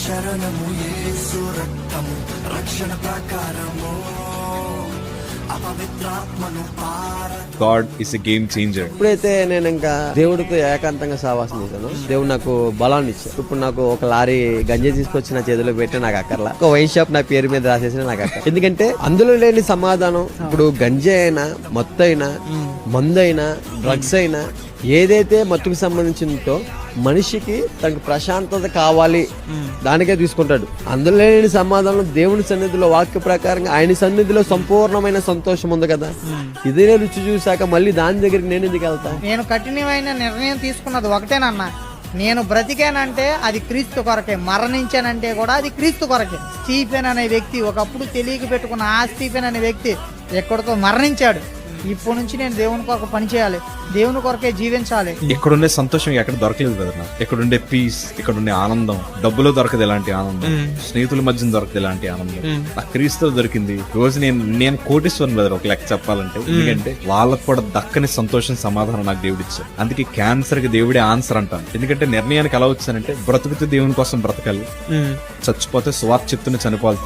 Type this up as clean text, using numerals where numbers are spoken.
శరణము యేసు రక్తము రక్షణ ప్రకారము అపవిత్రాత్మను God is a game changer. ఎప్పుడైతే నేను ఇంకా దేవుడితో ఏకాంతంగా సహవాసం చేశాను, దేవుడు నాకు బలాన్ని ఇచ్చాడు. ఇప్పుడు నాకు ఒక లారీ గంజే తీసుకొచ్చి నా చేతిలో పెట్టి నాకు అక్కర్లా, ఒక వైన్ షాప్ నా పేరు మీద రాసేసి నాకు అక్కర్. ఎందుకంటే అందులో లేని సమాధానం ఇప్పుడు గంజే అయినా, మత్తు అయినా, మందు అయినా, డ్రగ్స్ అయినా, ఏదైతే మత్తుకు సంబంధించిందో మనిషికి తనకు ప్రశాంతత కావాలి దానికే తీసుకుంటాడు. అందులో లేని సమాధానం దేవుని సన్నిధిలో వాక్య ప్రకారంగా ఆయన సన్నిధిలో సంపూర్ణమైన సంతోషం ఉంది కదా. ఇదే రుచి చూసాక మళ్ళీ దాని దగ్గరికి నేను ఎందుకు వెళ్తా? నేను కఠినమైన నిర్ణయం తీసుకున్నది ఒకటేనన్నా, నేను బ్రతికానంటే అది క్రీస్తు కొరకే, మరణించానంటే కూడా అది క్రీస్తు కొరకే. స్టీఫెన్ అనే వ్యక్తి, ఒకప్పుడు తెలియక పెట్టుకున్న ఆ స్టీఫెన్ అనే వ్యక్తి ఎక్కడితో మరణించాడు. ఇప్పటి నుంచి నేను దేవుని కొరకు పనిచేయాలి, దేవుని కొరకే జీవించాలి. ఇక్కడుండే సంతోషం ఎక్కడ దొరకలేదు కదా నాకు. ఇక్కడుండే పీస్, ఇక్కడుండే ఆనందం డబ్బులో దొరకదు ఎలాంటి ఆనందం, స్నేహితుల మధ్య దొరకదు ఎలాంటి ఆనందం. నాకు క్రీస్తుతో దొరికింది. రోజు నేను కోటీశ్వరుని బ్రదర్ ఒక లెక్క చెప్పాలంటే. ఎందుకంటే వాళ్ళకు కూడా దక్కని సంతోషం, సమాధానం నాకు దేవుడు ఇచ్చాడు. అందుకే క్యాన్సర్ కి దేవుడే ఆన్సర్ అంటాను. ఎందుకంటే నిర్ణయానికి ఎలా వచ్చానంటే బ్రతుకుతూ దేవుని కోసం బ్రతకాలి, చచ్చిపోతే స్వార్థ చెప్తూనే చనిపోవాలి.